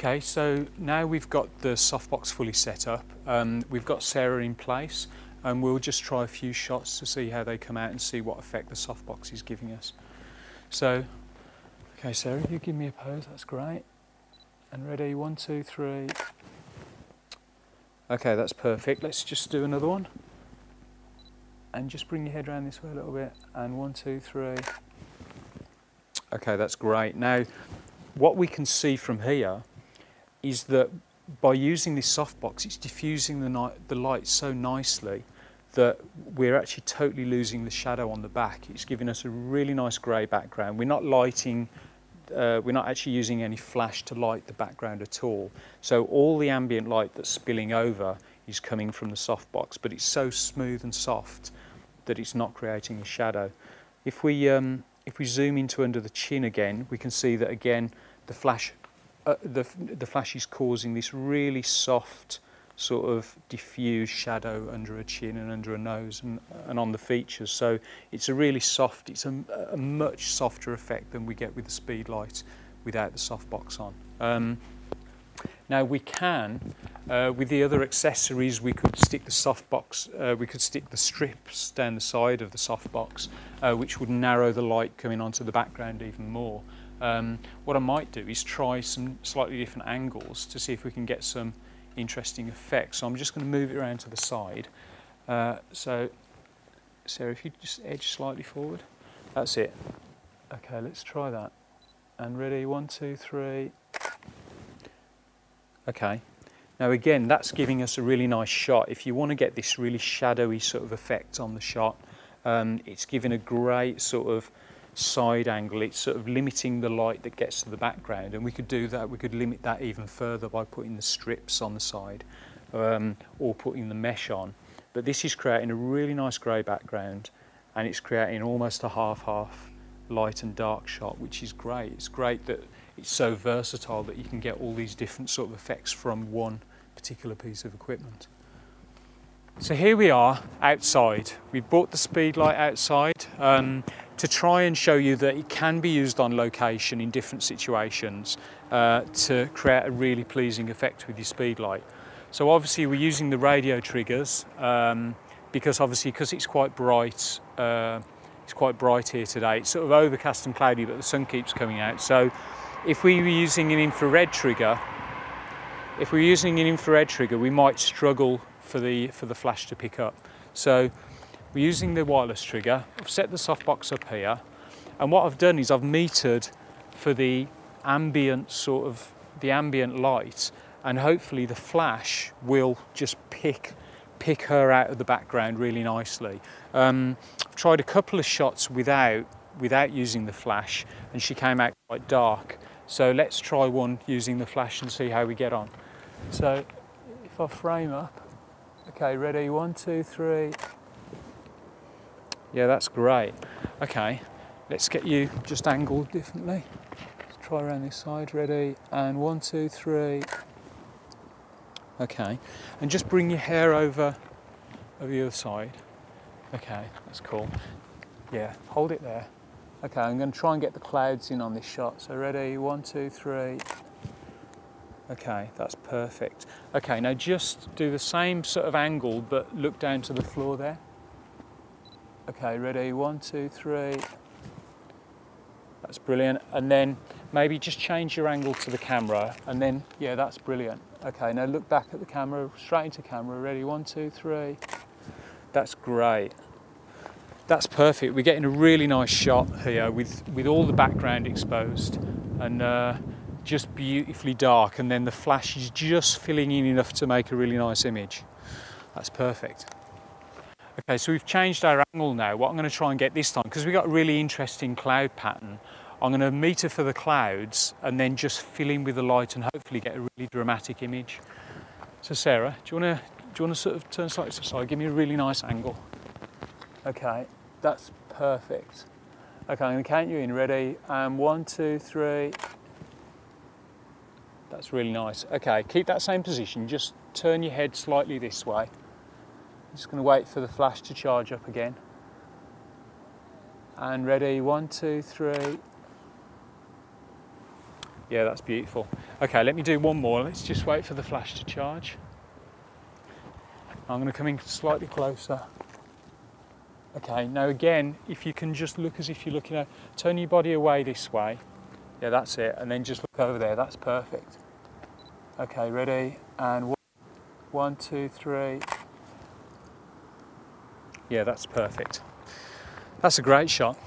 Okay, so now we've got the softbox fully set up, we've got Sarah in place, and we'll just try a few shots to see how they come out and see what effect the softbox is giving us. So, okay Sarah, you give me a pose, that's great. And ready, 1, 2, 3. Okay, that's perfect. Let's just do another one. And just bring your head around this way a little bit. And 1, 2, 3. Okay, that's great. Now, what we can see from here is that by using this softbox, it's diffusing the light so nicely that we're actually totally losing the shadow on the back. It's giving us a really nice grey background. We're not lighting, we're not actually using any flash to light the background at all. So all the ambient light that's spilling over is coming from the softbox, but it's so smooth and soft that it's not creating a shadow. If we zoom into under the chin again, we can see that again the flash is causing this really soft sort of diffuse shadow under a chin and under a nose and on the features. So it's a really soft, it's a much softer effect than we get with the Speedlite without the softbox on. Now we can, with the other accessories, we could stick the softbox, we could stick the strips down the side of the softbox, which would narrow the light coming onto the background even more. What I might do is try some slightly different angles to see if we can get some interesting effects. So I'm just going to move it around to the side. So Sarah, if you just edge slightly forward. That's it. Okay, let's try that. And ready, 1, 2, 3. Okay. Now again, that's giving us a really nice shot. If you want to get this really shadowy sort of effect on the shot, it's giving a great sort of side angle. It's sort of limiting the light that gets to the background, and we could do that. We could limit that even further by putting the strips on the side or putting the mesh on. But this is creating a really nice grey background, and it's creating almost a half-half light and dark shot, which is great. It's great that it's so versatile that you can get all these different sort of effects from one particular piece of equipment. So here we are outside. We've brought the Speedlite outside to try and show you that it can be used on location in different situations to create a really pleasing effect with your Speedlite. So obviously we're using the radio triggers because it's quite bright. It's quite bright here today. It's sort of overcast and cloudy, but the sun keeps coming out. So if we were using an infrared trigger, we might struggle for the flash to pick up. So we're using the wireless trigger. I've set the softbox up here, and what I've done is I've metered for the ambient light, and hopefully the flash will just pick her out of the background really nicely. I've tried a couple of shots without using the flash, and she came out quite dark. So let's try one using the flash and see how we get on. So if I frame up, okay, ready, 1, 2, 3. Yeah, that's great. Okay, let's get you just angled differently. Let's try around this side, ready, and 1, 2, 3. Okay, and just bring your hair over the other side. Okay, that's cool. Yeah, hold it there. Okay, I'm going to try and get the clouds in on this shot. So ready, 1, 2, 3. Okay, that's perfect. Okay, now just do the same sort of angle, but look down to the floor there. Okay, ready, 1, 2, 3. That's brilliant. And then maybe just change your angle to the camera, and then, yeah, that's brilliant. Okay, now look back at the camera, straight into camera. Ready, 1, 2, 3. That's great. That's perfect. We're getting a really nice shot here with all the background exposed and just beautifully dark, and then the flash is just filling in enough to make a really nice image. That's perfect. Okay, so we've changed our angle now. What I'm going to try and get this time, because we've got a really interesting cloud pattern, I'm going to meter for the clouds and then just fill in with the light and hopefully get a really dramatic image. So Sarah, do you want to sort of turn slightly to the side? Give me a really nice angle. Okay, that's perfect. Okay, I'm going to count you in. Ready? 1, 2, 3. That's really nice. Okay, keep that same position. Just turn your head slightly this way. I'm just going to wait for the flash to charge up again. And ready? 1, 2, 3. Yeah, that's beautiful. Okay, let me do one more. Let's just wait for the flash to charge. I'm going to come in slightly closer. Okay, now again, if you can just look as if you're looking at, turn your body away this way. Yeah, that's it. And then just look over there. That's perfect. Okay, ready? And 1, 2, 3. Yeah, that's perfect. That's a great shot.